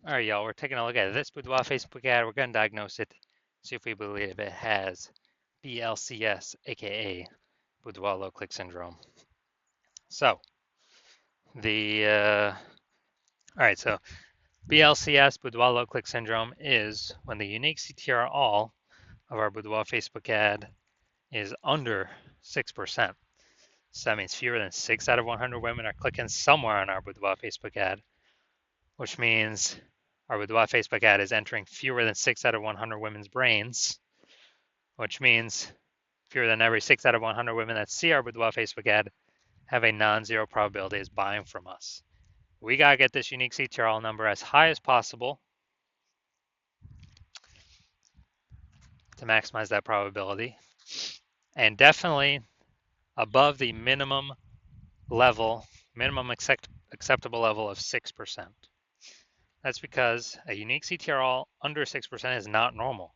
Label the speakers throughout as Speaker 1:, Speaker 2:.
Speaker 1: All right, y'all, we're taking a look at this Boudoir Facebook ad. We're going to diagnose it, see if we believe it has BLCS, aka Boudoir low click syndrome. So, all right, so BLCS, Boudoir low click syndrome, is when the unique CTR all of our Boudoir Facebook ad is under 6%. So that means fewer than 6 out of 100 women are clicking somewhere on our Boudoir Facebook ad, which means our Boudoir Facebook ad is entering fewer than 6 out of 100 women's brains, which means fewer than every 6 out of 100 women that see our Boudoir Facebook ad have a non-zero probability of buying from us. We got to get this unique CTRL number as high as possible to maximize that probability, and definitely above the minimum acceptable level of 6%. That's because a unique CTRL under 6% is not normal.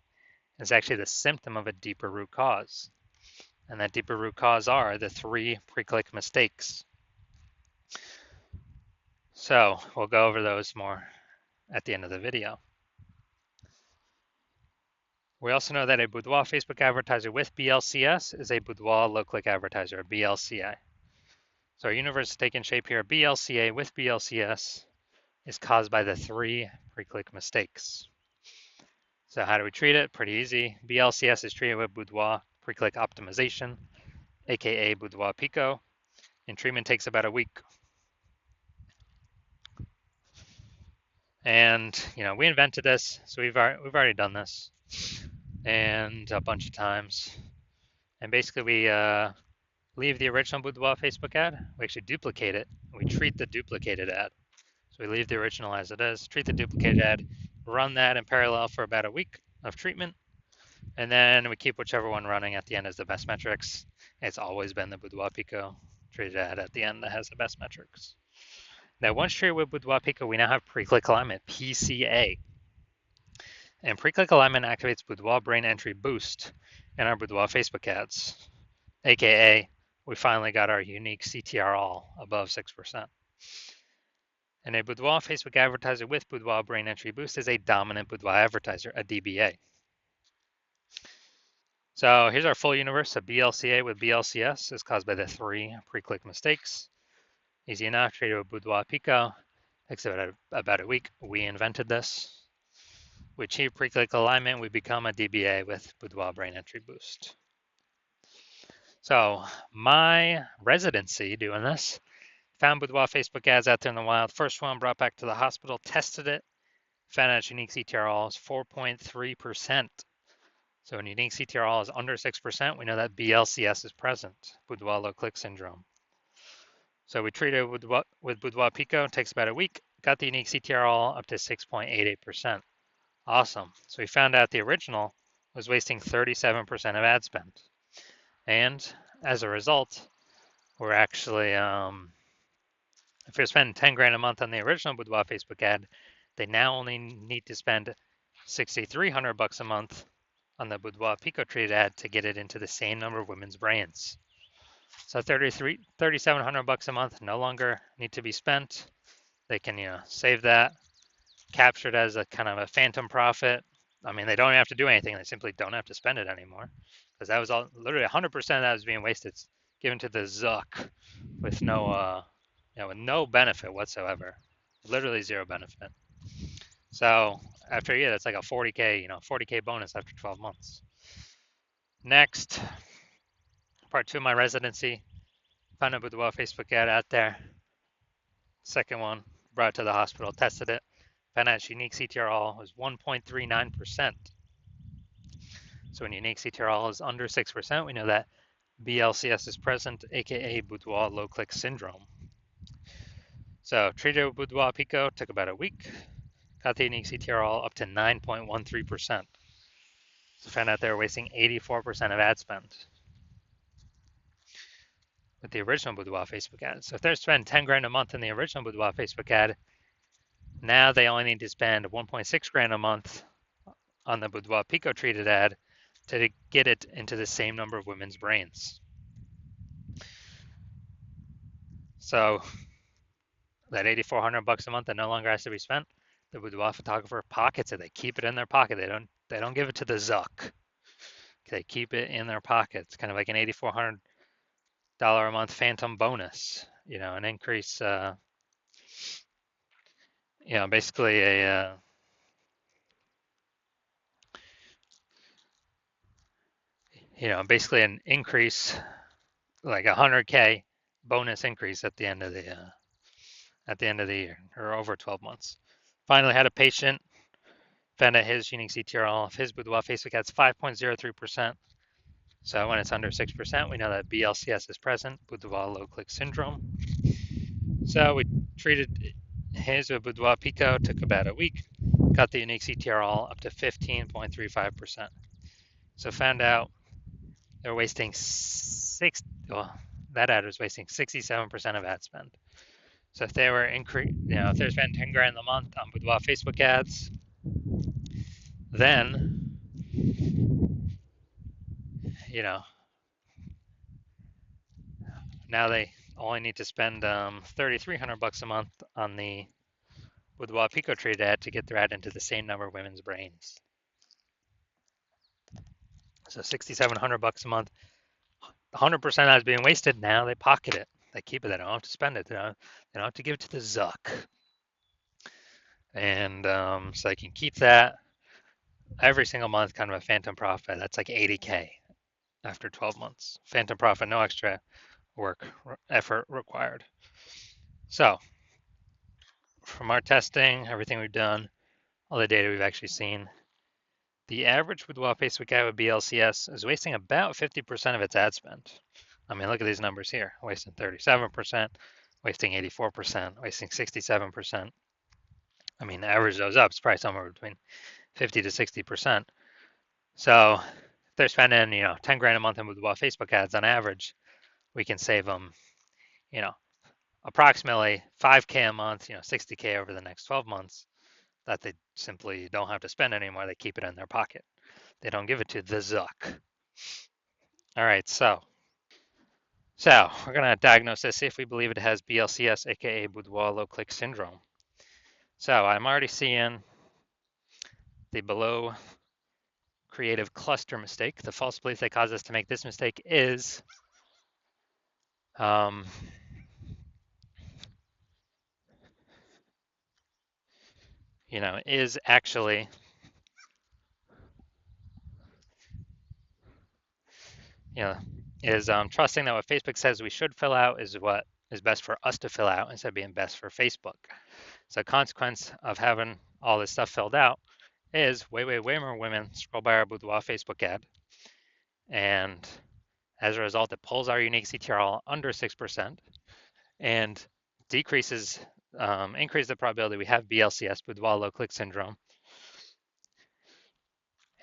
Speaker 1: It's actually the symptom of a deeper root cause. And that deeper root cause are the 3 pre-click mistakes. So we'll go over those more at the end of the video. We also know that a Boudoir Facebook advertiser with BLCS is a Boudoir low-click advertiser, a BLCA. So our universe is taking shape here. BLCA with BLCS is caused by the 3 pre-click mistakes. So how do we treat it? Pretty easy. BLCS is treated with Boudoir pre-click optimization, aka Boudoir Pico, and treatment takes about a week. And we invented this, so we've already done this, and a bunch of times. And basically, we leave the original Boudoir Facebook ad. We actually duplicate it. And we treat the duplicated ad. So we leave the original as it is, treat the duplicated ad, run that in parallel for about a week of treatment, and then we keep whichever one running at the end as the best metrics. It's always been the Boudoir Pico treated ad at the end that has the best metrics. Now, once treated with Boudoir Pico, we now have pre-click alignment, PCA. And pre-click alignment activates Boudoir brain entry boost in our Boudoir Facebook ads, aka we finally got our unique CTR all above 6%. And a Boudoir Facebook advertiser with Boudoir brain entry boost is a dominant Boudoir advertiser, a DBA. So here's our full universe. A BLCA with BLCS is caused by the 3 pre-click mistakes. Easy enough, treated with Boudoir Pico. Takes about a week. We invented this. We achieve pre-click alignment. We become a DBA with Boudoir brain entry boost. So my residency doing this, found Boudoir Facebook ads out there in the wild. First one brought back to the hospital, tested it, found out its unique CTRL is 4.3%. So when unique CTRL is under 6%, we know that BLCS is present, Boudoir low click syndrome. So we treated it with Boudoir Pico, it takes about a week, got the unique CTRL up to 6.88%. Awesome. So we found out the original was wasting 37% of ad spend. And as a result, we're actually, if you're spending 10 grand a month on the original Boudoir Facebook ad, they now only need to spend 6,300 bucks a month on the Boudoir Pico treated ad to get it into the same number of women's brains. So 3,700 bucks a month no longer need to be spent. They can, save that, capture it as a kind of a phantom profit. I mean, they don't have to do anything. They simply don't have to spend it anymore, because that was all literally 100% of that was being wasted, given to the Zuck with no, with no benefit whatsoever, literally zero benefit. So after a year, that's like a 40K, 40K bonus after 12 months. Next, part 2 of my residency, found a Boudoir Facebook ad out there. Second one, brought it to the hospital, tested it, found out its unique CTRL was 1.39%. So when unique CTRL is under 6%, we know that BLCS is present, aka Boudoir low click syndrome. So treated with Boudoir Pico, took about a week, got the unique CTRL up to 9.13%. So found out they were wasting 84% of ad spend with the original Boudoir Facebook ad. So if they're spending 10 grand a month in the original Boudoir Facebook ad, now they only need to spend 1.6 grand a month on the Boudoir Pico treated ad to get it into the same number of women's brains. So that 8,400 bucks a month that no longer has to be spent, The boudoir photographer pockets it. They keep it in their pocket. They don't give it to the Zuck. They keep it in their pockets, kind of like an $8,400 a month phantom bonus. An increase. Basically basically an increase, like 100K bonus increase at the end of the year, or over 12 months. Finally, had a patient found out his unique CTRL of his boudoir Facebook ads 5.03%. So when it's under 6%, we know that BLCS is present, boudoir low click syndrome. So we treated his with boudoir pico, took about a week, got the unique CTRL up to 15.35%. So found out they're wasting that ad was wasting 67% of ad spend. So if they were if they're spending 10 grand a month on boudoir Facebook ads, then now they only need to spend $3,300 a month on the boudoir pico trade ad to get their ad into the same number of women's brains. So $6,700 a month, 100% ads being wasted. Now they pocket it. They keep it. They don't have to spend it. They don't have to give it to the Zuck. And so they can keep that every single month, kind of a phantom profit. That's like 80K after 12 months. Phantom profit, no extra effort required. So from our testing, everything we've done, all the data we've actually seen, the average boudoir Facebook ad with BLCS is wasting about 50% of its ad spend. I mean, look at these numbers here, wasting 37%, wasting 84%, wasting 67%. I mean, average those up, it's probably somewhere between 50 to 60%. So if they're spending, 10 grand a month in boudoir Facebook ads on average, we can save them, approximately 5K a month, 60K over the next 12 months that they simply don't have to spend anymore. They keep it in their pocket. They don't give it to the Zuck. All right, so we're going to diagnose this, see if we believe it has BLCS, aka boudoir low click syndrome. So I'm already seeing the below creative cluster mistake. The false belief that caused us to make this mistake is is actually trusting that what Facebook says we should fill out is what is best for us to fill out instead of being best for Facebook. So a consequence of having all this stuff filled out is way more women scroll by our boudoir Facebook ad. And as a result, it pulls our unique CTRL under 6% and increases the probability we have BLCS, boudoir low click syndrome.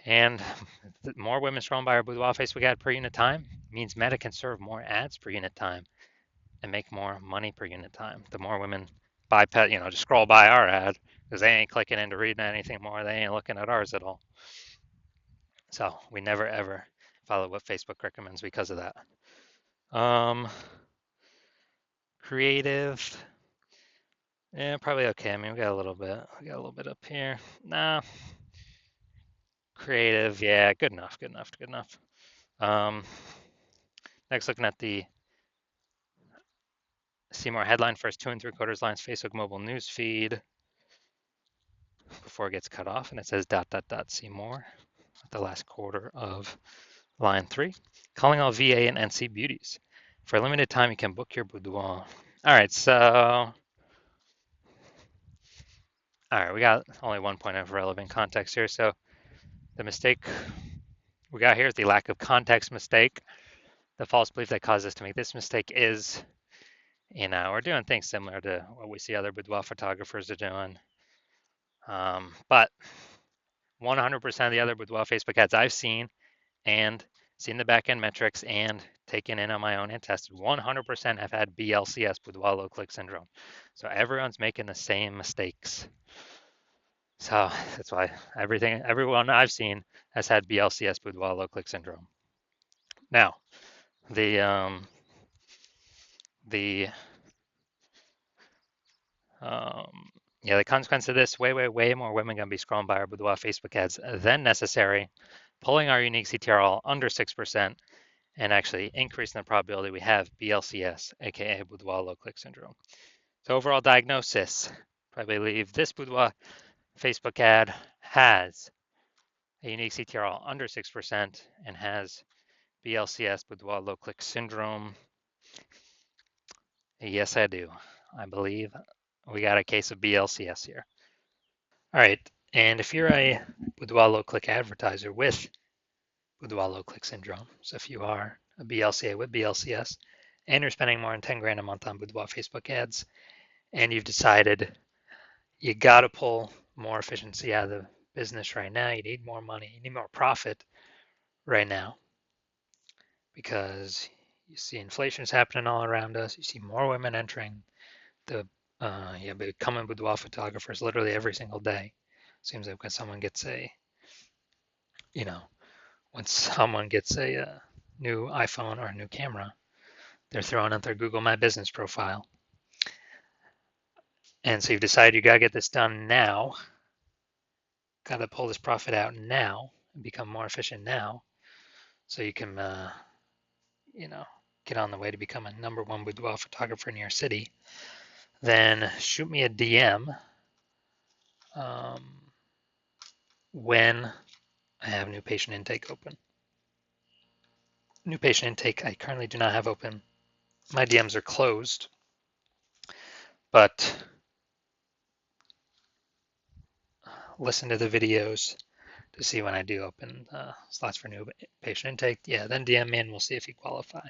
Speaker 1: And more women scrolling by our boudoir Facebook ad per unit time means Meta can serve more ads per unit time and make more money per unit time. The more women bypass, just scroll by our ad because they ain't clicking into reading anything more. They ain't looking at ours at all. So we never ever follow what Facebook recommends because of that. Creative, yeah, probably okay. I mean, we got a little bit up here. Nah. Creative, yeah, good enough. Next, looking at the see more headline first 2 3/4 lines Facebook mobile news feed before it gets cut off, and it says ... see more at the last quarter of line 3. Calling all VA and NC beauties. For a limited time, you can book your boudoir. All right, so we got only one point of relevant context here. So the mistake we got here is the lack of context mistake. The false belief that caused us to make this mistake is, we're doing things similar to what we see other boudoir photographers are doing. But 100% of the other boudoir Facebook ads I've seen and seen the backend metrics and taken in on my own and tested, 100% have had BLCS, boudoir low click syndrome. So everyone's making the same mistakes. So that's why everyone I've seen has had BLCS, boudoir low click syndrome. Now, Yeah, the consequence of this, way more women going to be scrolling by our Boudoir Facebook ads than necessary, pulling our unique CTRL under 6%, and actually increasing the probability we have BLCS, aka Boudoir low click syndrome. So overall diagnosis, probably believe this Boudoir Facebook ad has a unique CTRL under 6% and has BLCS, Boudoir low click syndrome. Yes, I do. I believe we got a case of BLCS here. All right, and if you're a Boudoir low click advertiser with Boudoir low click syndrome, so if you are a BLCA with BLCS and you're spending more than 10 grand a month on Boudoir Facebook ads, and you've decided you got to pull more efficiency out of the business right now, you need more money, you need more profit right now because you see inflation is happening all around us, you see more women entering the becoming boudoir photographers literally every single day. Seems like when someone gets a, you know, when someone gets a, new iPhone or a new camera, they're throwing out their Google My Business profile. And so you've decided you got to get this done now, got to pull this profit out now and become more efficient now so you can, you know, get on the way to become a #1 boudoir photographer in your city. Then shoot me a DM when I have new patient intake open. New patient intake I currently do not have open. My DMs are closed, but listen to the videos to see when I do open slots for new patient intake. Yeah, then DM me and we'll see if you qualify.